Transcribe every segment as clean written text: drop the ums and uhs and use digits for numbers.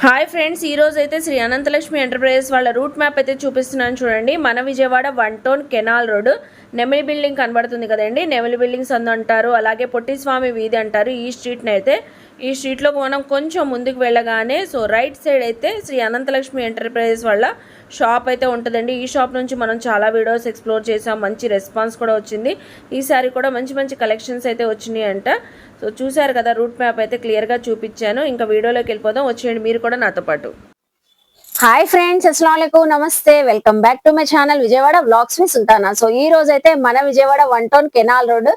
Hi friends, ఈ రోజు అయితే శ్రీ అనంతలక్ష్మి ఎంటర్ప్రైజెస్ వాళ్ళ రూట్ మ్యాప్ అయితే చూపిస్తున్నాను చూడండి. మన Vijayawada 1 town canal road Nemili building కనబడుతుంది కదండి. నెమిలి బిల్డింగ్స్ అంటారు, అలాగే పొట్టిస్వామి వీధి అంటారు. ఈ స్ట్రీట్లో మనం కొంచెం ముందుకు వెళ్ళగానే రైట్ సైడ్ అయితే శ్రీ అనంతలక్ష్మి ఎంటర్ప్రైజెస్ వాళ్ళ షాప్ అయితే ఉంటుందండి. ఈ షాప్ నుంచి మనం చాలా వీడియోస్ ఎక్స్ప్లోర్ చేసాం, మంచి రెస్పాన్స్ కూడా వచ్చింది. ఈసారి కూడా మంచి మంచి కలెక్షన్స్ అయితే వచ్చినాయి అంట. చూసారు కదా, రూట్ మ్యాప్ అయితే క్లియర్గా చూపించాను. ఇంకా వీడియోలోకి వెళ్ళిపోదాం, వచ్చేయండి మీరు కూడా నాతో పాటు. హాయ్ ఫ్రెండ్స్, అస్సలాముఅలైకుం, నమస్తే, welcome back to my channel Vijayawada vlogs with Sultana. ఈ రోజు అయితే మన Vijayawada 1 town canal road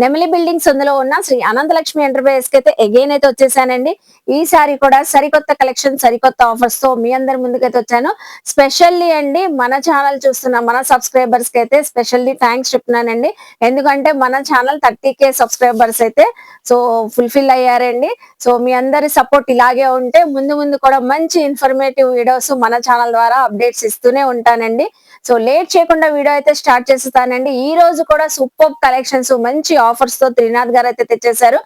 Nemili buildings అందులో ఉన్న శ్రీ అనంతలక్ష్మి ఎంటర్ప్రైజెస్ కి అయితే అగైన్ అయితే వచ్చేసానండి. ఈసారి కూడా సరికొత్త కలెక్షన్, సరికొత్త ఆఫర్స్ తో మీ అందరి ముందుకైతే వచ్చాను. స్పెషల్లీ అండి, మన ఛానల్ చూస్తున్న మన సబ్స్క్రైబర్స్ కి అయితే స్పెషల్లీ థ్యాంక్స్ చెప్తున్నానండి. ఎందుకంటే మన ఛానల్ 30K సబ్స్క్రైబర్స్ అయితే ఫుల్ఫిల్ అయ్యారండి. మీ అందరి సపోర్ట్ ఇలాగే ఉంటే ముందు కూడా మంచి ఇన్ఫర్మేటివ్ వీడియోస్ మన ఛానల్ ద్వారా అప్డేట్స్ ఇస్తూనే ఉంటానండి. లేట్ చేయకుండా వీడియో అయితే స్టార్ట్ చేస్తానండి. ఈ రోజు కూడా సూపర్ కలెక్షన్స్, మంచి ఆఫర్స్ తో త్రినాథ్ గారు అయితే తెచ్చేశారు.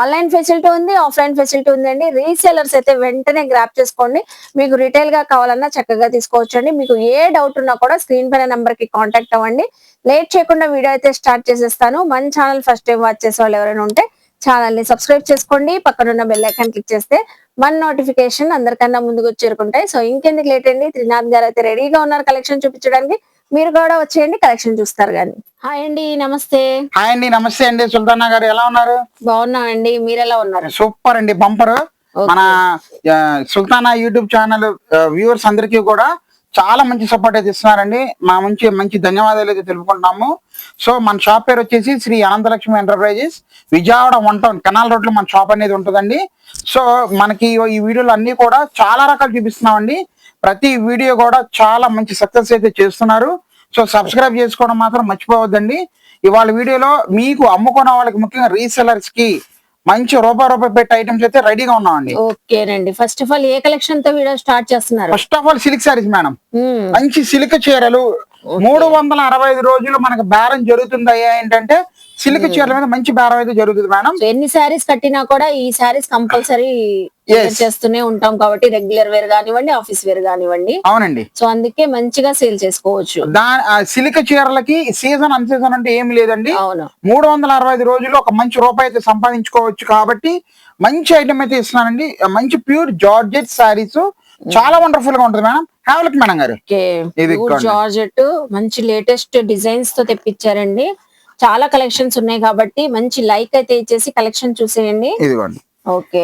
ఆన్లైన్ ఫెసిలిటీ ఉంది, ఆఫ్లైన్ ఫెసిలిటీ ఉందండి. రీసేలర్స్ అయితే వెంటనే గ్రాప్ చేసుకోండి. మీకు రిటైల్ గా కావాలన్నా చక్కగా తీసుకోవచ్చండి. మీకు ఏ డౌట్ ఉన్నా కూడా స్క్రీన్ పైన నెంబర్ కి కాంటాక్ట్ అవ్వండి. లేట్ చేయకుండా వీడియో అయితే స్టార్ట్ చేసేస్తాను. మన ఛానల్ ఫస్ట్ టైం వాచ్ చేసే వాళ్ళు ఎవరైనా ఉంటే ఛానల్ ని సబ్స్క్రైబ్ చేసుకోండి. పక్కనున్న బెల్ ఐకాన్ క్లిక్ చేస్తే మన నోటిఫికేషన్ అందరికన్నా ముందుకు చేరుకుంటాయి. ఇంకెందుకు లేట్ అండి, త్రినాథ్ గారు అయితే రెడీగా ఉన్నారు కలెక్షన్ చూపించడానికి. మీరు కూడా వచ్చేయండి, కలెక్షన్ చూస్తారు కానీ. హాయ్ అండి, నమస్తే. హాయ్ అండి, నమస్తే అండి. సుల్తానా గారు ఎలా ఉన్నారు? బాగున్నామండి, మీరు ఎలా ఉన్నారు? సూపర్ అండి, బంపర్. మన సుల్తానా యూట్యూబ్ ఛానల్ వ్యూవర్స్ అందరికీ కూడా చాలా మంచి సపోర్ట్ అయితే ఇస్తున్నారండి. మా మంచి ధన్యవాదాలు అయితే తెలుపుకుంటున్నాము. మన షాప్ పేరు వచ్చేసి Shri Ananthalakshmi enterprises, Vijayawada 1 town canal road లో మన షాప్ అనేది ఉంటుందండి. మనకి ఈ వీడియోలు అన్ని కూడా చాలా రకాలు చూపిస్తున్నామండి. ప్రతి వీడియో కూడా చాలా మంచి సక్సెస్ అయితే చేస్తున్నారు. సబ్స్క్రైబ్ చేసుకోవడం మాత్రం మర్చిపోవద్దండి. ఇవాళ వీడియోలో మీకు అమ్ముకున్న వాళ్ళకి, ముఖ్యంగా రీసెలర్స్ కి మంచి రూపాయి పెట్టి ఐటమ్స్ అయితే రెడీగా ఉన్నామండి. ఓకేనండి, first of all A collection తో వీడియో స్టార్ట్ చేస్తున్నారు? First of all silk saris madam. మంచి సిల్క్ చీరలు 365 రోజులు మనకు బేరం జరుగుతుంది. ఏంటంటే సిల్క్ చీరల మీద మంచి బేరం అయితే జరుగుతుంది మేడం. ఎన్ని శారీస్ కట్టినా కూడా ఈ శారీస్ కంపల్సరీ చేస్తూనే ఉంటాం కాబట్టి, రెగ్యులర్ వేర్ కానివ్వండి, ఆఫీస్ వేర్ కానివ్వండి. అవునండి. అందుకే మంచిగా సేల్ చేసుకోవచ్చు. సిల్క్ చీరలకి సీజన్ అన్ సీజన్ అంటే ఏమి లేదండి. అవును, 365 రోజులు ఒక మంచి రూపాయి అయితే సంపాదించుకోవచ్చు. కాబట్టి మంచి ఐటమ్ అయితే ఇస్తున్నానండి. మంచి ప్యూర్ జార్జెట్ శారీస్, చాలా వండర్ఫుల్ గా ఉంటుంది మేడం. హ్యావ్ మేడం గారు, జార్జెట్ మంచి లేటెస్ట్ డిజైన్స్ తో తెప్పించారండి. చాలా కలెక్షన్స్ ఉన్నాయి కాబట్టి మంచి లైక్ అయితే ఇచ్చేసి కలెక్షన్ చూసేయండి. ఇదిగోండి. Okay,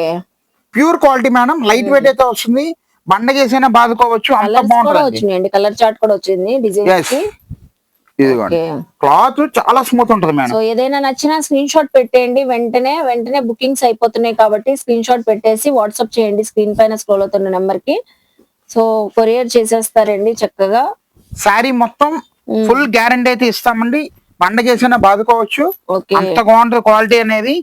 pure quality madam. Light weight అయితే వస్తుంది, బండ చేసైనా బాదుకోవచ్చు. అంత బాగుంటుంది. కలర్ చార్ట్ కూడా వచ్చింది డిజైన్ కి. ఇదిగోండి, క్లాత్ చాలా స్మూత్ ఉంటుంది మేడం. ఏదైనా నచ్చినా స్క్రీన్ షాట్ పెట్టేయండి. వెంటనే బుకింగ్స్ అయిపోతున్నాయి కాబట్టి స్క్రీన్ షాట్ పెట్టేసి వాట్సాప్ చేయండి స్క్రీన్ పైన స్క్రోల్ అవుతున్న నెంబర్ కి. కొరియర్ చేసేస్తారండి చక్కగా. శారీ మొత్తం ఫుల్ గ్యారంటీ అయితే ఇస్తామండి. బండ చేసినా బాదుకోవచ్చు. అంత బాగుంటుంది క్వాలిటీ అనేది.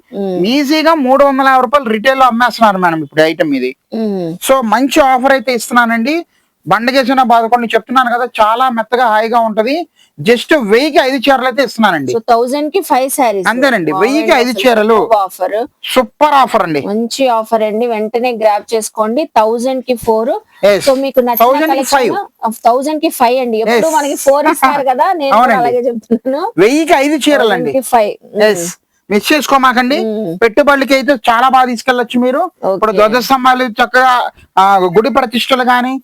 ఈజీగా 350 రూపాయలు రిటైల్ లో అమ్మేస్తున్నారు మేడం ఇప్పుడు ఐటమ్ ఇది. మంచి ఆఫర్ అయితే ఇస్తున్నానండి. బండ చేసిన బాదుకోండి చెప్తున్నాను కదా, చాలా మెత్తగా హాయిగా ఉంటది. జస్ట్ 1000కి 5 చీరలు అయితే ఇస్తున్నానండి. 1000 కి 5 సారీస్ అంతేనండి. 1000కి 5 చీరలు ఆఫర్. సూపర్ ఆఫర్ అండి, మంచి ఆఫర్ అండి. వెంటనే గ్రాబ్ చేసుకోండి. 1000 కి 4. మీకు 1000 కి 5 అండి. ఎప్పుడు మనకి 4 ఇస్తారు కదా, నేను అలాగే చెప్తున్నాను. 1000కి 5 చీరలు అండి. 5 మిస్ చేసుకోమాకండి. పెట్టుబడికి అయితే చాలా బాగా తీసుకెళ్లొచ్చు మీరు. ఇప్పుడు ధ్వజస్తంభాలు చక్కగా గుడి ప్రతిష్టలు గాని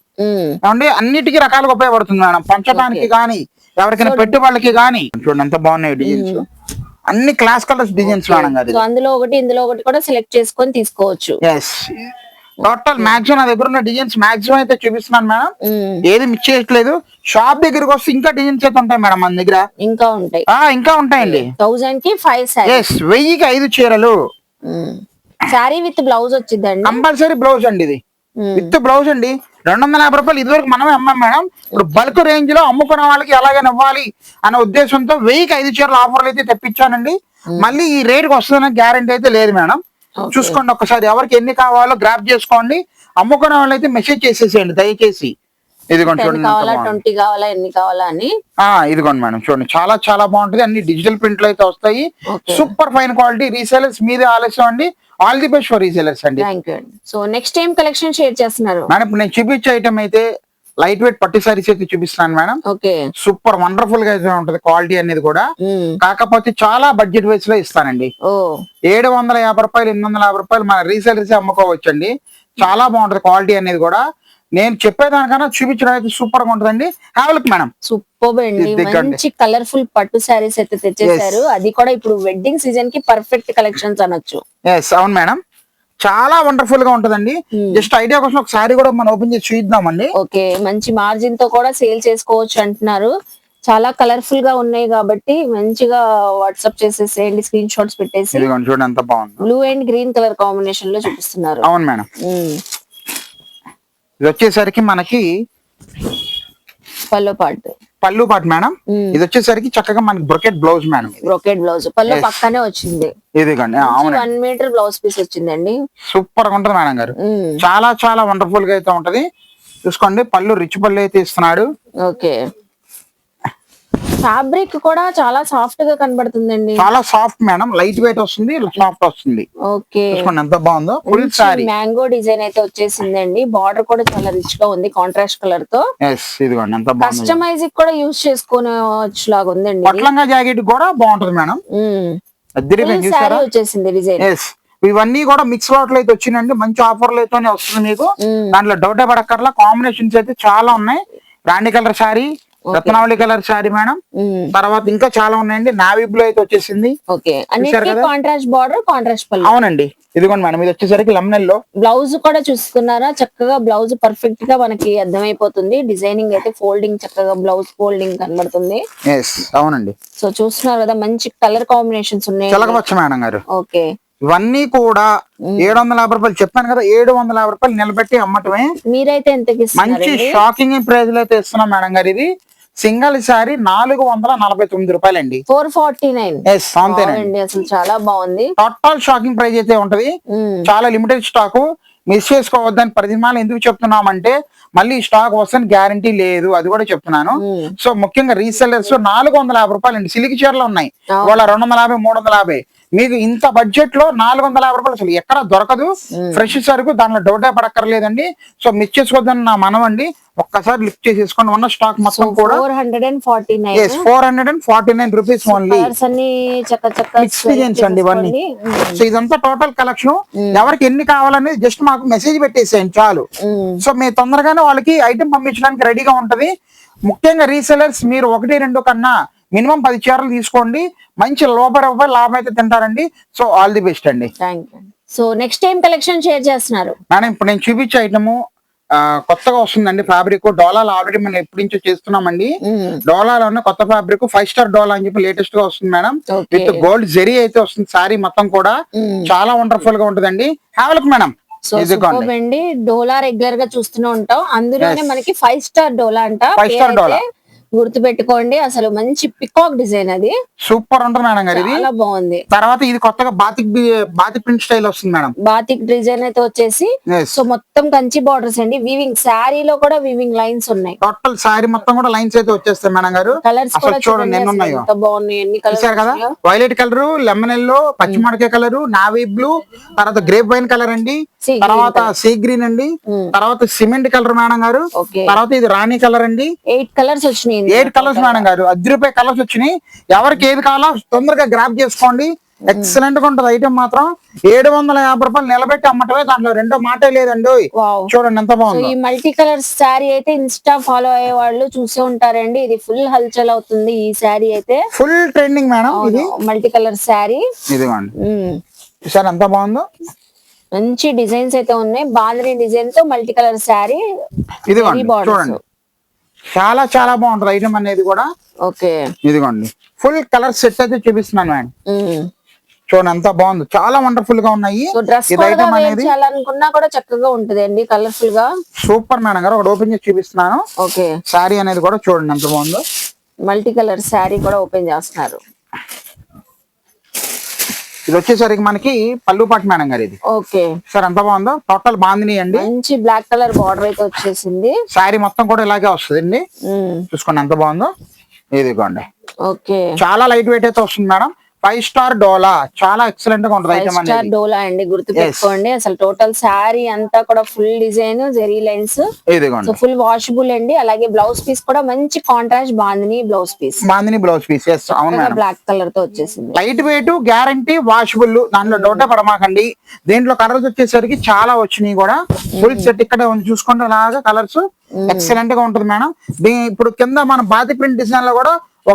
అన్నిటికీ రకాలుగా ఉపయోగపడుతుంది మేడం. పంచడానికి గాని, ఎవరికైనా పెట్టుబడులకి గాని. చూడండి ఎంత బాగున్నాయి డిజైన్స్, అన్ని క్లాస్ కలర్స్ డిజైన్స్ మేడం గారు. అందులో ఒకటి ఇందులో ఒకటి కూడా సెలెక్ట్ చేసుకొని తీసుకోవచ్చు. టోటల్ మాక్సిమం నా దగ్గర ఉన్న డిజైన్స్ మాక్సిమం అయితే చూపిస్తున్నాను మేడం. ఏది మిస్ చేయట్లేదు. షాప్ దగ్గరకు వస్తే ఇంకా డిజైన్స్ అయితే ఉంటాయి మేడం మన దగ్గర. ఇంకా ఉంటాయండి. 1000 కి 5 సారీస్, 1000కి 5 చీరలు. సారీ విత్ బ్లౌజ్ వచ్చిందండి. కంపల్సరీ బ్లౌజ్ అండి. ఇది విత్ బ్లౌజ్ అండి. 250 రూపాయలు ఇదివరకు మనమే అమ్మాం మేడం. ఇప్పుడు బల్క్ రేంజ్ లో అమ్ముకున్న వాళ్ళకి ఎలాగైనా ఇవ్వాలి అనే ఉద్దేశంతో 1000కి 5 చీరలు ఆఫర్లు అయితే తెప్పించానండి. మళ్ళీ ఈ రేట్ కి వస్తుందనే గ్యారంటీ అయితే లేదు మేడం. చూసుకోండి ఒక్కసారి, ఎవరికి ఎన్ని కావాలో గ్రాప్ చేసుకోండి. అమ్ముకునే వాళ్ళు అయితే మెసేజ్ చేసేసేయండి దయచేసి. ఇదిగోండి 10 చూడండి ఎంత కావాలా బాగుంది. 20 కావాలా ఎన్ని కావాలా అని. ఇదిగోండి మేడం చూడండి చాలా చాలా బాగుంటది. అన్ని డిజిటల్ ప్రింట్లు అయితే వస్తాయి. Okay. Super fine quality. Resellers మీదే ఆలస్యం అండి. All the best for resellers అండి. థ్యాంక్ యూ అండి. సో నెక్స్ట్ ఏం కలెక్షన్ షేర్ చేస్తున్నారు? మేడం ఇప్పుడు నేను చూపించే ఐటమ్ అయితే లైట్ వెయిట్ పట్టు సారీస్ అయితే చూపిస్తున్నాను మేడం. ఓకే. సూపర్ వండర్ఫుల్ గా అయితే ఉంటది క్వాలిటీ అనేది కూడా. కాకపోతే చాలా బడ్జెట్ వైస్ లో ఇస్తానండి. ఓ 750 రూపాయలు 850 రూపాయలు మన రీసేలర్స్ అమ్ముకోవచ్చండి. చాలా బాగుంటది క్వాలిటీ అనేది కూడా. నేను చెప్పేదానికన్నా చూపించడం అయితే సూపర్ గా ఉంటదండి. Have look madam. సూపర్ అండి. దిగ్గండి. మంచి కలర్ఫుల్ పట్టు శారీస్ అయితే తెచ్చేసారు. అది కూడా ఇప్పుడు వెడ్డింగ్ సీజన్ కి పర్ఫెక్ట్ కలెక్షన్స్ అనొచ్చు. ఎస్ అవును మేడం. చాలా వండర్ఫుల్ గా ఉంటదండి. జస్ట్ ఐడియా కోసం ఒక సారీ కూడా మనం ఓపెన్ చేసి చూద్దామండి. ఓకే. మంచి మార్జిన్ తో కూడా సేల్ చేసుకోవచ్చు అంటున్నారు. చాలా కలర్ఫుల్ గా ఉన్నాయి కాబట్టి మంచిగా వాట్సాప్ చేసేసేయండి, స్క్రీన్ షాట్స్ పెట్టేసి. ఇదిగోండి చూడండి ఎంత బాగుంది. Blue and green colour combination లో చూపిస్తున్నారు. అవును మేడం. ఇది వచ్చేసరికి మనకి పళ్ళు పాటు మేడం. ఇది వచ్చేసరికి చక్కగా మనకి brocade blouse madam. Brocade blouse పళ్ళు పక్కనే వచ్చింది. ఇదిగోండి 1 మీటర్ బ్లౌజ్ పీస్ వచ్చిందండి. సూపర్ గా ఉంటది మేడం గారు. చాలా చాలా వండర్ఫుల్ గా అయితే ఉంటది. చూసుకోండి పళ్ళు రిచ్ పళ్ళు అయితే ఇస్తున్నాడు. ఓకే. ఫ్యాబ్రిక్ కూడా చాలా సాఫ్ట్ గా కనబడుతుందండి. చాలా సాఫ్ట్ మేడం. లైట్ వెయిట్ వస్తుంది, సాఫ్ట్ వస్తుంది. ఓకే. చూసుకోండి ఎంత బాగుందో. ఫుల్ సారీ మ్యాంగో డిజైన్ అయితే వచ్చేసిందండి. బార్డర్ కూడా చాలా రిచ్ గా ఉంది కాంట్రాస్ట్ కలర్ తో. ఇదిగోండి ఎంత బాగుంది. కస్టమైజ్ కూడా యూజ్ చేసుకోవచ్చు లాగా ఉందండి. పట్లంగా జాకెట్ కూడా బాగుంటది మేడం. సారీ వచ్చేసింది డిజైన్. ఇవన్నీ కూడా మిక్స్ లాట్ అయితే వచ్చినాయండి. మంచి ఆఫర్లు అయితే వస్తుంది మీకు. దాంట్లో డౌట్ పడక్కర్లా. కాంబినేషన్స్ అయితే చాలా ఉన్నాయి. రాణి కలర్ శారీ, రత్నావళి కలర్ శారీ మేడం. తర్వాత ఇంకా చాలా ఉన్నాయండి. నావీ బ్లూ అయితే వచ్చేసింది. ఓకే. కాంట్రాస్ట్ బార్డర్, కాంట్రాస్ట్ పళ్ళు. అవునండి. ఇదిగోండి మేడం. ఇది వచ్చేసరికి లెమనెల్లో. బ్లౌజ్ కూడా చూస్తున్నారా చక్కగా. బ్లౌజ్ పర్ఫెక్ట్ గా మనకి అర్థమైపోతుంది. డిజైనింగ్ అయితే ఫోల్డింగ్ చక్కగా బ్లౌజ్ ఫోల్డింగ్ కనబడుతుంది. అవునండి. సో చూస్తున్నారు కదా మంచి కలర్ కాంబినేషన్స్ ఉన్నాయి. చలగవచ్చు మేడం గారు. ఓకే. ఇవన్నీ కూడా 750 రూపాయలు చెప్పాను కదా. 750 రూపాయలు నిలబెట్టి అమ్మటమే. మీరైతే ఎంతకి మంచి షాకింగ్ ప్రైజ్ లో అయితే ఇస్తున్నాం మేడం గారు. ఇది సింగిల్ శారీ 449 రూపాయలండి. 449. అసలు చాలా బాగుంది. టోటల్ షాకింగ్ ప్రైజ్ అయితే ఉంటది. చాలా లిమిటెడ్ స్టాక్. మిస్ చేసుకోవద్దని 10 దినాలు ఎందుకు చెప్తున్నామంటే మళ్ళీ స్టాక్ వస్తుంది గ్యారంటీ లేదు. అది కూడా చెప్తున్నాను. సో ముఖ్యంగా రీసెల్లర్స్ 450 రూపాయలండి. సిలికి చీరలు ఉన్నాయి వాళ్ళ 250, 350. మీకు ఇంత బడ్జెట్ లో 450 రూపాయలు అసలు ఎక్కడ దొరకదు. ఫ్రెష్ సరుకు. దాంట్లో డౌటే పడక్కర్లేదండి. సో మిస్ చేసుకోవద్దని నా మనవండి. ఒక్కసారి లిఫ్ట్ చేసేసుకోండి. ఉన్న స్టాక్ మొత్తం కూడా 449 రూపీస్ ఓన్లీ. మిక్స్ డిజైన్స్ అండి ఇవన్నీ. సో ఇదంతా టోటల్ కలెక్షన్. ఎవరికి ఎన్ని కావాలనేది జస్ట్ మాకు మెసేజ్ పెట్టేసేయండి చాలు. సో మీరు తొందరగానే వాళ్ళకి ఐటమ్ పంపించడానికి రెడీగా ఉంటది. ముఖ్యంగా రీసెలర్స్ మీరు 1-2 కన్నా మినిమం 10 చీరలు తీసుకోండి. మంచి రూపాయి లాభం అయితే తింటారండి. సో ఆల్ ది బెస్ట్ అండి. So next time collection share చేస్తున్నారు మేడం. ఇప్పుడు నేను చూపించే ఐటమ్ కొత్తగా వస్తుందండి. ఫ్యాబ్రిక్ డోలాలు ఆల్రెడీ మనం ఎప్పటి నుంచో చేస్తున్నామండి. డోలాలోనే కొత్త ఫ్యాబ్రిక్ 5 స్టార్ డోలా అని చెప్పి లేటెస్ట్ గా వస్తుంది మేడం. విత్ గోల్డ్ జెరీ అయితే వస్తుంది. సారీ మొత్తం కూడా చాలా వండర్ఫుల్ గా ఉంటదండి. Have look madam. అండి డోలా రెగ్యులర్ గా చూస్తూనే ఉంటాం. అందులోనే మనకి 5 స్టార్ డోలా అంట. 5 స్టార్ డోలా గుర్తు పెట్టుకోండి. అసలు మంచి పికాక్ డిజైన్. అది సూపర్ ఉంటుంది మేడం గారు. ఇది చాలా బాగుంది. తర్వాత ఇది కొత్తగా బాతిక్ ప్రింట్ స్టైల్ వస్తుంది మేడం. బాతిక్ డిజైన్ అయితే వచ్చేసి సో మొత్తం కంచి బార్డర్స్ అండి. వీవింగ్ శారీలో కూడా వీవింగ్ లైన్స్ ఉన్నాయి. టోటల్ శారీ మొత్తం కూడా లైన్స్ అయితే వచ్చేస్తాయి మేడం గారు. కలర్స్ కూడా చూడండి ఎన్ని ఉన్నాయో. బాగున్నాయి. ఎన్ని కలర్స్ కదా. వైలెట్ కలర్, లెమన్ ఎల్లో, పచ్చిమిరపకాయ కలర్, నావీ బ్లూ, తర్వాత గ్రేప్ వైన్ కలర్ అండి, తర్వాత సీ గ్రీన్ అండి, తర్వాత సిమెంట్ కలర్ మేడం గారు, తర్వాత ఇది రాణి కలర్ అండి. 8 కలర్స్ వచ్చినాయి. 8 కలర్స్ మేడం గారు. 10 రూపాయల కలర్స్ వచ్చినాయి. ఎవరికి ఏది కావాలో తొందరగా గ్రాప్ చేసుకోండి. ఎక్సలెంట్ గా ఉంటది ఐటమ్ మాత్రం. 750 రూపాయలు నిలబెట్టి అమ్మటమే. దాంట్లో రెండో మాటే లేదండి. చూడండి ఎంత బాగుంది. ఈ మల్టీ కలర్ శారీ అయితే ఇన్స్టా ఫాలో అయ్యే వాళ్ళు చూసే ఉంటారండి. ఇది ఫుల్ హల్చల్ అవుతుంది. ఈ శారీ అయితే ఫుల్ ట్రెండింగ్ మేడం. ఇది మల్టీ కలర్ శారీ. ఇదిగోండి చూసారు ఎంత బాగుందో. మంచి డిజైన్స్ అయితే ఉన్నాయి. బాంధనీ డిజైన్ తో మల్టీ కలర్ శారీ. ఇదిగోండి చూడండి చాలా చాలా బాగుంటది ఐటమ్ అనేది కూడా. ఓకే. ఇదిగోండి ఫుల్ కలర్ సెట్ అయితే చూపిస్తున్నాను మేడం. చూడండి ఎంత బాగుంది. చాలా వండర్ఫుల్ గా ఉన్నాయి. ఇది ఐటమ్ అనేది అనుకున్నా కూడా చక్కగా ఉంటది అండి. కలర్ఫుల్ గా సూపర్ మేడం గారు. ఒకటి ఓపెన్ చేసి చూపిస్తున్నాను. ఓకే. శారీ అనేది కూడా చూడండి ఎంత బాగుందో. మల్టీ కలర్ శారీ కూడా ఓపెన్ చేస్తున్నారు. ఇది వచ్చేసరికి మనకి పళ్ళు పాటు మేడం గారు. ఇది ఓకే సార్ ఎంత బాగుందో, టోటల్ బాందిని అండి. మంచి బ్లాక్ కలర్ బార్డర్ అయితే వచ్చేసింది. శారీ మొత్తం కూడా ఇలాగే వస్తుందండి. చూసుకోండి ఎంత బాగుందో. ఇదిగోండి ఓకే చాలా లైట్ వెయిట్ అయితే వస్తుంది మేడం. 5 స్టార్ డోలా, చాలా ఎక్సలెంట్ గా ఉంటుంది ఐటమ్ స్టార్ అనేది. డోలా అండి, గుర్తు పెట్టుకోండి. అసలు టోటల్ శారీ అంతా కూడా ఫుల్ డిజైన్ జెరీ లైన్స్, ఇదిగోండి ఫుల్ వాషబుల్ అండి. అలాగే బ్లౌజ్ పీస్ కూడా మంచి contrast bandhani blouse piece. Bandhani blouse piece. అవును మేడం. బ్లాక్ కలర్ తో వచ్చేసింది. లైట్ వెయిట్, గ్యారంటీ, వాషబుల్, దాంట్లో డౌటే పడమాకండి. దీంట్లో కలర్స్ వచ్చేసరికి చాలా వచ్చినాయి కూడా. ఫుల్ సెట్ ఇక్కడ చూసుకుంటే అలాగా కలర్స్ ఎక్సలెంట్ గా ఉంటుంది మేడం. ఇప్పుడు కింద మన బాతి ప్రింట్ డిజైన్ లో కూడా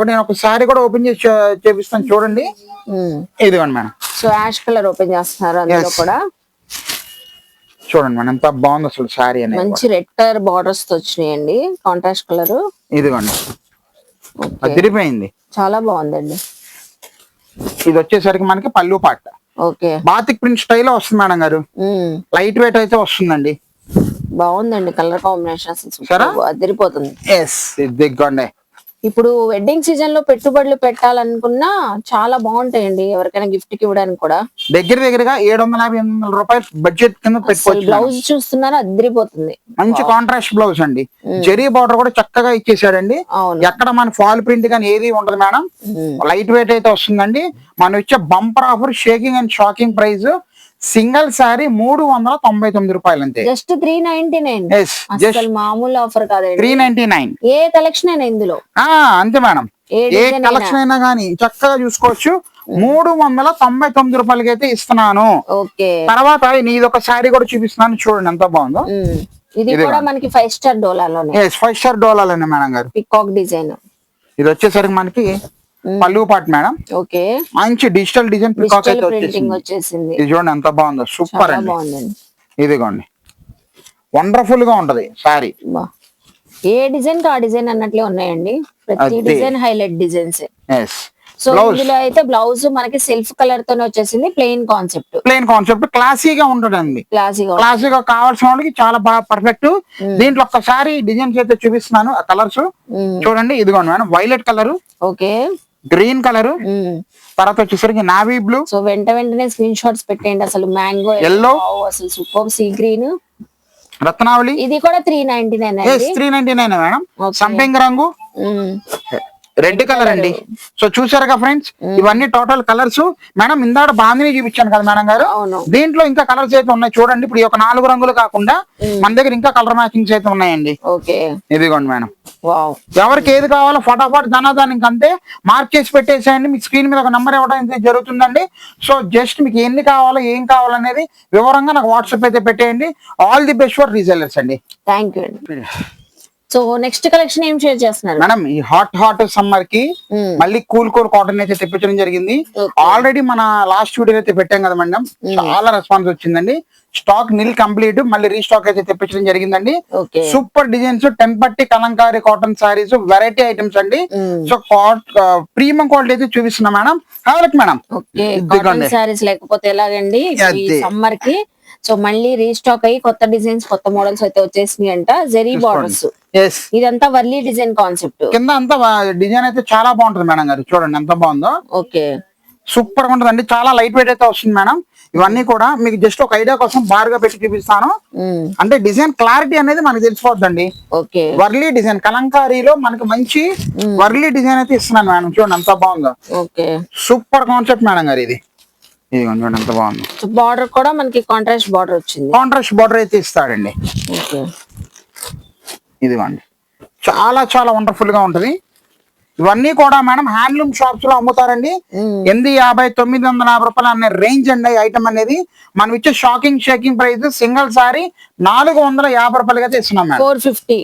నేను ఒక సారీ కూడా ఓపెన్ చేసి చేపిస్తాను చూడండి. ఇదిగోండి madam. So ash colour open చేస్తున్నారు అందులో కూడా. చూడండి మేడం ఎంత బాగుంది అసలు సారీ అనేది. మంచి రెడ్ కలర్ బార్డర్స్ తో వచ్చినాయండి, కాంట్రాస్ట్ కలర్. ఇదిగోండి తిరిగిపోయింది, చాలా బాగుందండి. ఇది వచ్చేసరికి మనకి పళ్ళు పాట. ఓకే బాతిక్ ప్రింట్ స్టైల్ వస్తుంది మేడం గారు. లైట్ వెయిట్ అయితే వస్తుందండి. బాగుందండి కలర్ కాంబినేషన్, అదిరిపోతుంది. ఇదిగోండి ఇప్పుడు వెడ్డింగ్ సీజన్ లో పెట్టుబడులు పెట్టాలనుకున్నా చాలా బాగుంటాయండి, ఎవరికైనా గిఫ్ట్ కి ఇవ్వడానికి కూడా. దగ్గరగా 750-800 రూపాయలు బడ్జెట్ కింద పెట్టుకోవచ్చు. బ్లౌజ్ చూస్తున్నారా, అదిరిపోతుంది. మంచి కాంట్రాస్ట్ బ్లౌజ్ అండి. జెరీ బార్డర్ కూడా చక్కగా ఇచ్చేసాడండి. ఎక్కడ మన ఫాల్ ప్రింట్ కానీ ఏది ఉండదు మేడం. లైట్ వెయిట్ అయితే వస్తుందండి. మనం ఇచ్చే bumper offer, shaking and shocking price. Single sorry 399 రూపాయలు అంతే. జస్ట్ 399. మామూలు ఆఫర్ కాదండి, 399. ఏ కలెక్షన్ అయినా ఇందులో అంతే మేడం. ఏ కలెక్షన్ అయినా గానీ చక్కగా చూసుకోవచ్చు. 399 రూపాయలకి అయితే ఇస్తున్నాను. ఓకే తర్వాత నీది ఒక సారీ కూడా చూపిస్తున్నాను చూడండి ఎంత బాగుందో. ఇది కూడా మనకి 5 స్టార్ డోలాలోనే. 5 స్టార్ డోలాలోనే మేడం గారు. Peacock design. ఇది వచ్చేసరికి మనకి పళ్ళు పాటు మేడం. ఓకే మంచి డిజిటల్ డిజైన్ పికాక్ అయితే వచ్చేసింది. ఇది చూడండి ఎంత బాగుందో, సూపర్ అండి. ఇదిగోండి వండర్ఫుల్ గా ఉంటది సారీ. ఏ డిజైన్ కి ఆ డిజైన్ అన్నట్లే ఉన్నాయండి, ప్రతి డిజైన్ హైలైట్ డిజైన్స్. సో ఇందులో అయితే బ్లౌజ్ మనకి సెల్ఫ్ కలర్ తోనే వచ్చేసింది. ప్లెయిన్ కాన్సెప్ట్ క్లాసీగా ఉంటుందండి. క్లాసీగా కావాల్సిన వాళ్ళకి చాలా బాగా పర్ఫెక్ట్. దీంట్లో ఒక్కసారి డిజైన్స్ అయితే చూపిస్తున్నాను. ఆ కలర్స్ చూడండి. ఇదిగోండి madam, violet colour, okay green colour, తర్వాత వచ్చేసరికి నావీ బ్లూ. సో వెంటనే స్క్రీన్ షాట్స్ పెట్టండి. అసలు మ్యాంగో ఎల్లో, అసలు సూపర్ సీ గ్రీన్, రత్నావళి. ఇది కూడా 399. 399 మేడం. సంపింగ్ రంగు, రెడ్ కలర్ అండి. సో చూసారుగా ఫ్రెండ్స్, ఇవన్నీ టోటల్ కలర్స్. మేడం ఇందాక బాందిని చూపించాను కదా మేడం గారు. దీంట్లో ఇంకా కలర్స్ అయితే ఉన్నాయి చూడండి. ఇప్పుడు ఈ ఒక 4 రంగులు కాకుండా మన దగ్గర ఇంకా కలర్ మ్యాచింగ్స్ అయితే ఉన్నాయండి. ఇదిగోండి మేడం. ఎవరికి ఏది కావాలో ఫటాఫట్ ధనాదానికి అంతే మార్క్ చేసి పెట్టేసేయండి. మీకు స్క్రీన్ మీద ఒక నంబర్ ఇవ్వడం జరుగుతుందండి. సో జస్ట్ మీకు ఎన్ని కావాలో ఏం కావాలనేది వివరంగా నాకు వాట్సాప్ అయితే పెట్టేయండి. All the best for resellers అండి. థ్యాంక్ యూ అండి. సో నెక్స్ట్ కలెక్షన్ ఏం షేర్ చేస్తున్నారు మేడం? ఈ హాట్ సమ్మర్ కి మళ్ళీ కూల్ కాటన్ అయితే తెప్పించడం జరిగింది. ఆల్రెడీ మన లాస్ట్ వీడియో అయితే పెట్టాం కదా మేడం, చాలా రెస్పాన్స్ వచ్చిందండి. స్టాక్ నిల్ కంప్లీట్, మళ్ళీ రీస్టాక్ అయితే తెప్పించడం జరిగిందండి. సూపర్ డిజైన్స్, 10 పట్టి Kalamkari cotton saris, variety items అండి. సో ప్రీమియం క్వాలిటీ అయితే చూపిస్తున్నా మేడం. మేడం సారీస్ లేకపోతే ఎలాగండి సమ్మర్ కి. సో మళ్ళీ రీస్టాక్ అయ్యి కొత్త డిజైన్స్, కొత్త మోడల్స్ అయితే వచ్చేసినాయి అంట. జెరీ బార్డర్స్, ఇదంతా వర్లీ డిజైన్ కాన్సెప్ట్. కింద అంతా డిజైన్ అయితే చాలా బాగుంటుంది మేడం గారు. చూడండి ఎంత బాగుందో. ఓకే సూపర్ గా ఉంటుందండి. చాలా లైట్ వెయిట్ అయితే వస్తుంది మేడం. ఇవన్నీ కూడా మీకు జస్ట్ ఒక ఐడియా కోసం బార్గా పెట్టి చూపిస్తాను. అంటే డిజైన్ క్లారిటీ అనేది మనకు తెలిసిపోద్దండి. ఓకే వర్లీ డిజైన్ కలంకారీలో మనకి మంచి వర్లీ డిజైన్ అయితే ఇస్తున్నాను మేడం. చూడండి ఎంత బాగుందో. ఓకే సూపర్ కాన్సెప్ట్ మేడం గారు ఇది. ఇదిగోండి ఎంత బాగుంది. బార్డర్ కూడా మనకి కాంట్రాస్ట్ బార్డర్ వచ్చింది. కాంట్రాస్ట్ బార్డర్ అయితే ఇస్తాడండి. ఇదిగోండి చాలా వండర్ఫుల్ గా ఉంటది. ఇవన్నీ కూడా మేడం హ్యాండ్లూమ్ షాప్స్ లో అమ్ముతారండి. 850, 950 రూపాయలు అనే రేంజ్ అండి ఐటమ్ అనేది. మనం ఇచ్చే షేకింగ్ ప్రైస్ సింగిల్ సారీ 450 రూపాయలకి అయితే ఇస్తున్నాం మేడం. 450.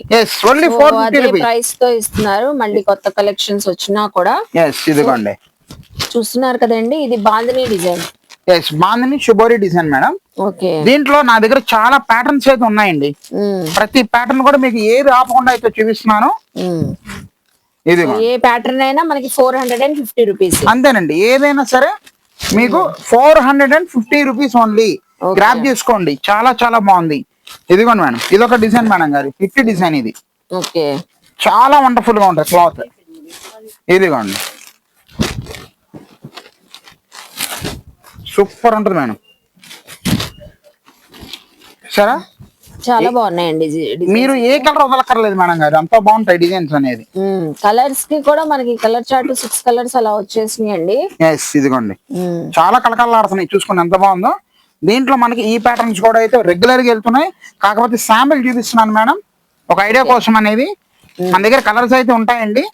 ఓన్లీ 450 ప్రైస్ తో ఇస్తున్నారు. మళ్ళీ కొత్త కలెక్షన్స్ వచ్చినా కూడా. ఇదిగోండి చూస్తున్నారు కదండి, ఇది bandhani design. Bandhani shibori design madam. దీంట్లో నా దగ్గర చాలా ప్యాటర్న్స్ అయితే ఉన్నాయండి. ప్రతి ప్యాటర్న్ కూడా మీకు ఏది ఆపకుండా అయితే చూపిస్తున్నాను. ఇది ఏ ప్యాటర్న్ అయినా మనకి 450 రూపీస్ అంతేనండి. ఏదైనా సరే మీకు 450 రూపీస్ ఓన్లీ. గ్రాప్ చేసుకోండి. చాలా బాగుంది. ఇదిగోండి మేడం, ఇది ఒక డిజైన్ మేడం గారు. హిట్ డిజైన్ ఇది. చాలా వండర్ఫుల్ గా ఉంటుంది క్లాత్. ఇదిగోండి సూపర్ ఉంటుంది మేడం. సరే చాలా బాగున్నాయండి మీరు ఏ కలర్ వదలక్కర్లేదు మేడం గారు, అంత బాగుంటాయి డిజైన్స్ అనేది. కలర్స్ కి కూడా మనకి కలర్ చార్ట్ 6 కలర్స్ అలా వచ్చేసినాయి అండి. ఎస్ ఇదిగోండి, చాలా కలకలలాడుతున్నాయి చూసుకోండి ఎంత బాగుందో. దీంట్లో మనకి ఈ ప్యాటర్న్స్ కూడా అయితే రెగ్యులర్ గా వెళ్తున్నాయి, కాకపోతే శాంపిల్ చూపిస్తున్నాను మేడం ఒక ఐడియా కోసం అనేది. మన దగ్గర కలర్స్ అయితే ఉంటాయండి,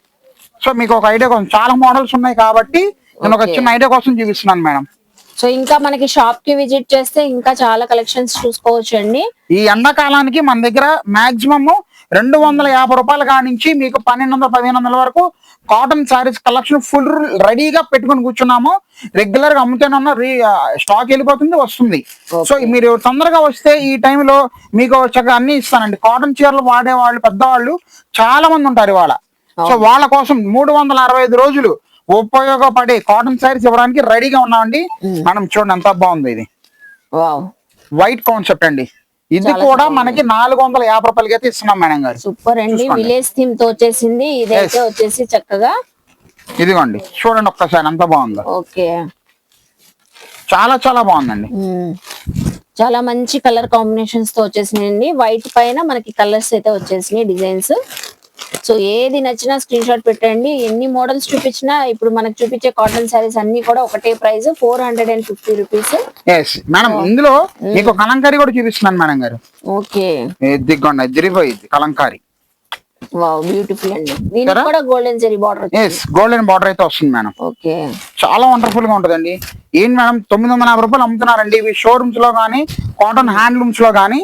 సో మీకు ఒక ఐడియా కోసం. చాలా మోడల్స్ ఉన్నాయి కాబట్టి నేను ఒక చిన్న ఐడియా కోసం చూపిస్తున్నాను మేడం. సో ఇంకా మనకి షాప్ కి విజిట్ చేస్తే ఇంకా చాలా కలెక్షన్స్ చూసుకోవచ్చు అండి. ఈ ఎండాకాలానికి మన దగ్గర మాక్సిమం 250 రూపాయల కానించి మీకు 1200-1500 వరకు కాటన్ శారీస్ కలెక్షన్ ఫుల్ రెడీగా పెట్టుకుని కూర్చున్నాము. రెగ్యులర్ గా అమ్ముతూనే ఉన్న స్టాక్ వెళ్ళిపోతుంది వస్తుంది. సో మీరు తొందరగా వస్తే ఈ టైంలో మీకు చక్కగా అన్ని ఇస్తానండి. కాటన్ చీరలు వాడేవాళ్ళు పెద్దవాళ్ళు చాలా మంది ఉంటారు ఇవాళ. సో వాళ్ళ కోసం 365 రోజులు ఉపయోగపడే కాటన్ శారీస్ ఇవ్వడానికి రెడీగా ఉన్నామండి. మనం చూడండి ఎంత బాగుంది ఇది. వైట్ కాన్సెప్ట్ అండి, ఇది కూడా మనకి 450 రూపాయలకి అయితే ఇస్తున్నాం మేడం గారు. సూపర్ అండి, విలేజ్ థీమ్ తో వచ్చేసింది. ఇదైతే వచ్చేసి చక్కగా ఇదిగోండి చూడండి ఒక్కసారి ఎంత బాగుందో. ఓకే, చాలా చాలా బాగుందండి. చాలా మంచి కలర్ కాంబినేషన్స్ తో వచ్చేసినాయండి. వైట్ పైన మనకి కలర్స్ అయితే వచ్చేసినాయి డిజైన్స్. సో ఏది నచ్చినా స్క్రీన్ షాట్ పెట్టండి. ఎన్ని మోడల్స్ చూపించినా ఇప్పుడు మనకు చూపించే కాటన్ శారీస్ అన్ని కూడా ఒకటే ప్రైస్ 450 రూపీస్. మేడం ఇందులో మీకు కలంకారీ కూడా చూపిస్తున్నాను మేడం గారు. ఓకే, దిగ్గొండ ఎదిరిపోయింది కలంకారీ. వావ్ బ్యూటిఫుల్ అండి. దీనికి కూడా golden zari border. Golden border అయితే వస్తుంది మేడం. ఓకే, చాలా వండర్ఫుల్ గా ఉంటదండి. ఏంటి మేడం 950 రూపాయలు అమ్ముతున్నారండి ఇవి షోరూమ్స్ లో గానీ కాటన్ హ్యాండ్లూమ్స్ లో గానీ.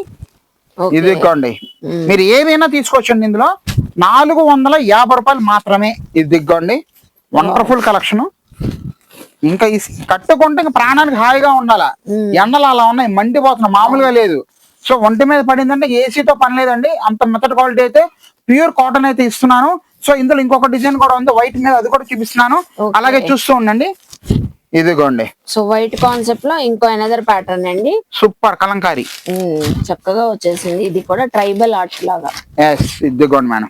ఇదిగోండి మీరు ఏమైనా తీసుకోవచ్చండి. ఇందులో 450 రూపాయలు మాత్రమే. ఇది దిగ్గోండి వండర్ఫుల్ కలెక్షన్. ఇంకా కట్టుకుంటే ఇంకా ప్రాణానికి హాయిగా ఉండాలా. ఎండలు అలా ఉన్నాయి, మండిపోతున్నాయి, మామూలుగా లేదు. సో ఒంటి మీద పడిందంటే ఏసీతో పని లేదండి, అంత మెథడ్ క్వాలిటీ అయితే ప్యూర్ కాటన్ అయితే ఇస్తున్నాను. సో ఇందులో ఇంకొక డిజైన్ కూడా ఉంది వైట్ మీద, అది కూడా చూపిస్తున్నాను. అలాగే చూస్తూ ఉండండి. ఇదిగోండి సో వైట్ కాన్సెప్ట్ లో ఇంకో అనదర్ ప్యాటర్న్ అండి. సూపర్ కలంకారీ చక్కగా వచ్చేసింది. ఇది కూడా ట్రైబల్ ఆర్ట్ లాగా. ఇదిగోండి మేడం,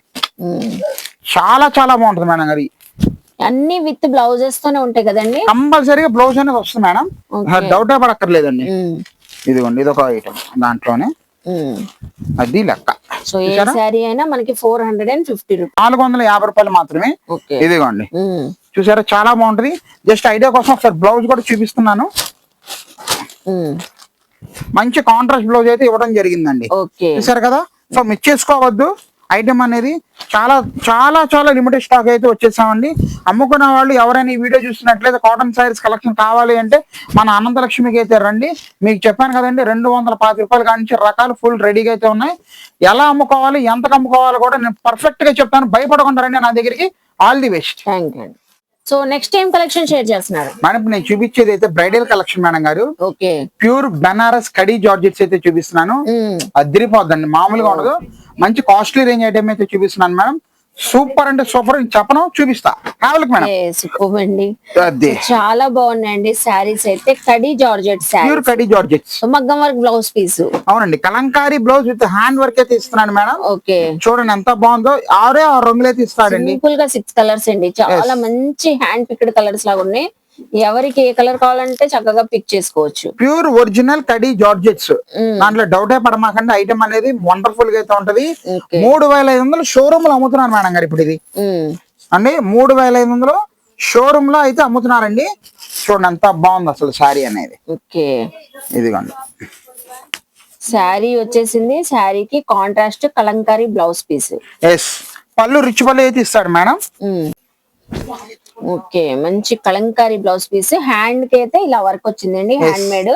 చాలా చాలా బాగుంటుంది మేడం గారి. అన్ని విత్ బ్లౌజెస్ తోనే ఉంటాయి కదండి. కంపల్సరీగా బ్లౌజ్ అనేది వస్తుంది మేడం, డౌటే పడక్కర్లేదండి. ఇదిగోండి ఇది ఒక ఐటమ్ దాంట్లోనే, అది లెక్క. సో ఏ శారీ అయినా మనకి 450 రూపీస్, 450 రూపాయలు మాత్రమే. ఇదిగోండి చూసారా చాలా బాగుంటది. జస్ట్ ఐడియా కోసం ఒకసారి బ్లౌజ్ కూడా చూపిస్తున్నాను. మంచి కాంట్రాస్ట్ బ్లౌజ్ అయితే ఇవ్వడం జరిగిందండి. చూసారు కదా. సో మిస్ చేసుకోవద్దు, ఐటమ్ అనేది చాలా చాలా చాలా లిమిటెడ్ స్టాక్ అయితే వచ్చేసామండి. అమ్ముకున్న వాళ్ళు ఎవరైనా ఈ వీడియో చూస్తున్నట్లయితే కాటన్ శారీస్ కలెక్షన్ కావాలి అంటే మన అనంతలక్ష్మికి అయితే రండి. మీకు చెప్పాను కదండి 225 రూపాయల కానించి రకాలు ఫుల్ రెడీగా అయితే ఉన్నాయి. ఎలా అమ్ముకోవాలి ఎంతకు అమ్ముకోవాలి కూడా నేను పర్ఫెక్ట్ గా చెప్తాను, భయపడకుండా రండి నా దగ్గరికి. All the best. Thank you. So next time collection share చేస్తున్నారు మేడం. నేను చూపించేది అయితే బ్రైడల్ కలెక్షన్ మేడం గారు. Okay, pure Banaras khadi georgettes అయితే చూపిస్తున్నాను. అదిరిపోద్దండి, మామూలుగా ఉండదు. మంచి కాస్ట్లీ రేంజ్ ఐటమ్ అయితే చూపిస్తున్నాను మేడం. సూపర్ అంటే సూపర్, చెప్పను చూపిస్తా. మేడం సూపర్ అండి, చాలా బాగున్నాయండి శారీస్ అయితే. Khadi georgette pure khadi georgettes, మగ్గం వర్క్ బ్లౌజ్ పీస్. అవునండి, Kalamkari blouse with hand work అయితే ఇస్తున్నాను మేడం. ఓకే, చూడండి ఎంత బాగుందో. 6 రంగులు అయితే ఇస్తాడండి. సింపుల్ గా 6 కలర్స్ అండి. చాలా మంచి హ్యాండ్ పిక్డ్ కలర్స్ లాగా ఉన్నాయి. ఎవరికి ఏ కలర్ కావాలంటే చక్కగా పిక్ చేసుకోవచ్చు. ప్యూర్ ఒరిజినల్ కడీ జార్జెట్స్, దాంట్లో డౌటే పడమాకండి. ఐటమ్ అనేది వండర్ఫుల్ గా అయితే ఉంటది. 3500 షోరూమ్ లో అమ్ముతున్నారు మేడం గారు ఇప్పుడు ఇది అండి. 3500 షోరూమ్ లో అయితే అమ్ముతున్నారండి. చూడండి ఎంత బాగుంది అసలు శారీ అనేది. ఓకే, ఇదిగోండి శారీ వచ్చేసింది. శారీకి కాంట్రాస్ట్ కలంకారీ బ్లౌజ్ పీస్. పళ్ళు రిచ్ పళ్ళు అయితే ఇస్తాడు మేడం. ఓకే, మంచి కలంకారీ బ్లౌజ్ పీస్. హ్యాండ్ కి అయితే ఇలా వర్క్ వచ్చిందండి, హ్యాండ్ మేడ్.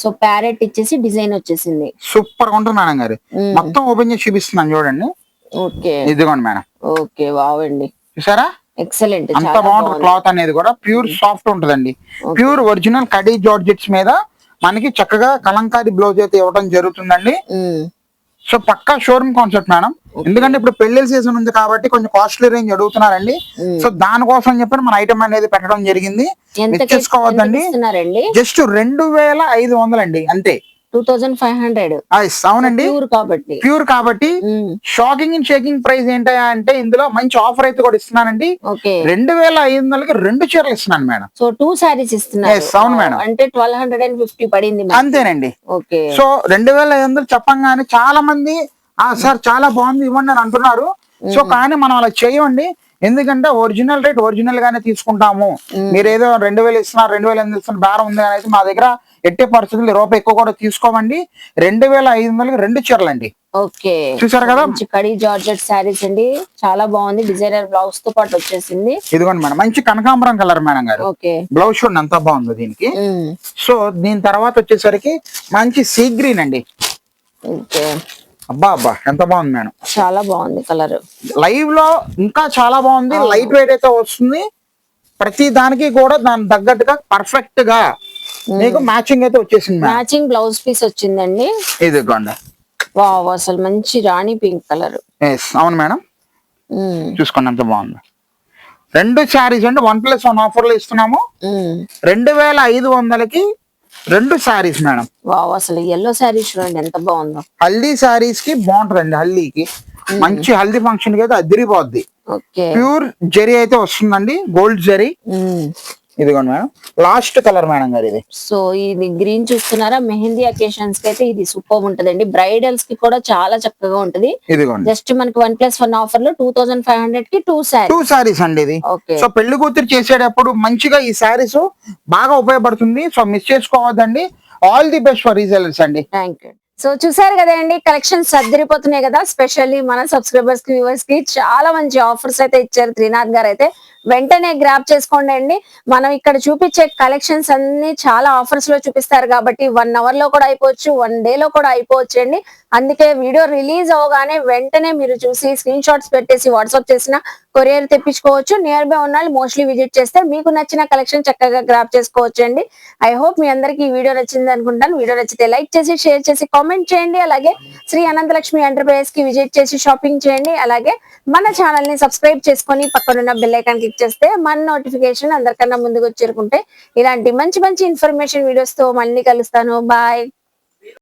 సో ప్యారెట్ ఇచ్చేసి డిజైన్ వచ్చేసింది. సూపర్ గా ఉంటుంది మేడం గారు. మొత్తం ఓపెన్ చేసి చూపిస్తున్నాను చూడండి. ఓకే, ఇదిగోండి మేడం. ఓకే, వావ్ అండి, చూసారా ఎక్సలెంట్. అంత బాగుంటుంది. క్లాత్ అనేది కూడా ప్యూర్ సాఫ్ట్ ఉంటదండి. ప్యూర్ ఒరిజినల్ కడీ జార్జెట్స్ మీద మనకి చక్కగా కలంకారీ బ్లౌజ్ అయితే ఇవ్వడం జరుగుతుందండి. సో పక్కా షోరూమ్ కాన్సెప్ట్ మేడం. ఎందుకంటే ఇప్పుడు పెళ్లి సీజన్ ఉంది కాబట్టి కొంచెం కాస్ట్లీ రేంజ్ అడుగుతున్నారండి. సో దానికోసం చెప్పి మన ఐటమ్ అనేది పెట్టడం జరిగింది. చేసుకోవద్దండి, జస్ట్ 2500 అండి అంతే. 2500 అవునండి, ప్యూర్ కాబట్టి. ప్యూర్ కాబట్టి. షాకింగ్ అండ్ షేకింగ్ ప్రైస్ ఏంటా అంటే ఇందులో మంచి ఆఫర్ అయితే కూడా ఇస్తున్నానండి. ఓకే, 2500కి 2 చీరలు ఇస్తున్నాను మేడం. సో 2 సారీస్ ఇస్తున్నారు. Yes, అవును మేడం. అంటే 1250 పడింది. అంతేనండి. ఓకే, సో 2500 చెప్పంగానే చాలా మంది సార్ చాలా బాగుంది ఇవ్వండి అని అంటున్నారు. సో కానీ మనం అలా చేయమండి, ఎందుకంటే ఒరిజినల్ రేట్ ఒరిజినల్ గానే తీసుకుంటాము. మీరు ఏదో 2000 ఇస్తున్నారు 2800 ఇస్తున్నారు బేరం ఉంది అని అయితే మా దగ్గర ఎట్టే పరిస్థితులు రూపాయి ఎక్కువ కూడా తీసుకోమండి. 2500కి 2 చీరలు అండి. ఓకే, చూసారు కదా, మంచి కడి జార్జెట్ శారీస్ అండి, చాలా బాగుంది. డిజైనర్ బ్లౌజ్ తో పాటు వచ్చేసింది. ఇదిగోండి మేడం, మంచి కనకాంబరం కలర్ మేడం గారు. ఓకే, బ్లౌజ్ చూడండి ఎంత బాగుందో దీనికి. సో దీని తర్వాత వచ్చేసరికి మంచి సీ గ్రీన్ అండి. ఓకే, అబ్బా అబ్బా ఎంత బాగుంది మేడం, చాలా బాగుంది కలర్. లైవ్ లో ఇంకా చాలా బాగుంది. లైట్ వెయిట్ అయితే వస్తుంది, ప్రతి దానికి కూడా దాని తగ్గట్టుగా పర్ఫెక్ట్ గా మీకు మ్యాచింగ్ అయితే వచ్చేసింది. మ్యాచింగ్ బ్లౌజ్ పీస్ వచ్చిందండి. ఇదిగోండి, వావ్, అసలు మంచి రాణి పింక్ కలర్. అవును మేడం, చూసుకోండి ఎంత బాగుంది. 2 శారీస్ అండి 1+1 ఆఫర్ లో ఇస్తున్నాము. 2500కి 2 శారీస్ మేడం. వావ్, అసలు ఎల్లో శారీ చూడండి ఎంత బాగుందో. హల్దీ శారీస్ కి బాగుంటదండి, హల్దీకి మంచి హల్దీ ఫంక్షన్ కి అయితే అదిరిపోద్ది. ఓకే, ప్యూర్ జరీ అయితే వస్తుందండి, గోల్డ్ జరీ. ఇదిగోండి మేడం, లాస్ట్ కలర్ మేడం గారు ఇది. సో ఇది గ్రీన్ చూస్తున్నారా, మెహందీ అకేషన్స్ కి అయితే ఇది సూపర్ ఉంటదండి. బ్రైడల్స్ కి కూడా చాలా చక్కగా ఉంటది. ఇదిగోండి, జస్ట్ మనకి 1+1 ఆఫర్ లో 2500 కి 2 శారీస్ అండి ఇది. ఓకే, సో పెళ్లి కూతురు చేసేటప్పుడు మంచిగా ఈ శారీస్ బాగా ఉపయోగపడుతుంది. సో మిస్ చేసుకోవద్దండి. All the best for resellers అండి. Thank you. సో చూసారు కదండి, కలెక్షన్స్ సర్దిరిపోతున్నాయి కదా. స్పెషల్లీ మన సబ్స్క్రైబర్స్ కి వ్యూవర్స్ కి చాలా మంచి ఆఫర్స్ అయితే ఇచ్చారు త్రినాథ్ గారు. అయితే వెంటనే గ్రాప్ చేసుకోండి అండి. మనం ఇక్కడ చూపించే కలెక్షన్స్ అన్ని చాలా ఆఫర్స్ లో చూపిస్తారు కాబట్టి 1 అవర్ లో కూడా అయిపోవచ్చు, 1 డే లో కూడా అయిపోవచ్చు అండి. అందుకే వీడియో రిలీజ్ అవగానే వెంటనే మీరు చూసి స్క్రీన్ షాట్స్ పెట్టేసి వాట్సాప్ చేసిన కొరియర్ తెప్పించుకోవచ్చు. నియర్ బై ఉన్న వాళ్ళు మోస్ట్లీ విజిట్ చేస్తే మీకు నచ్చిన కలెక్షన్ చక్కగా గ్రాప్ చేసుకోవచ్చు అండి. ఐ హోప్ మీ అందరికి ఈ వీడియో నచ్చింది అనుకుంటాను. వీడియో నచ్చితే లైక్ చేసి షేర్ చేసి కామెంట్ చేయండి. అలాగే శ్రీ అనంతలక్ష్మి ఎంటర్ప్రైజెస్ కి విజిట్ చేసి షాపింగ్ చేయండి. అలాగే మన ఛానల్ ని సబ్స్క్రైబ్ చేసుకొని పక్కనున్న బెల్ ఐకాన్ క్లిక్ చేస్తే మన నోటిఫికేషన్ అందరికన్నా ముందుకు చేరుకుంటే ఇలాంటి మంచి మంచి ఇన్ఫర్మేషన్ వీడియోస్ తో మళ్ళీ కలుస్తాను. బాయ్.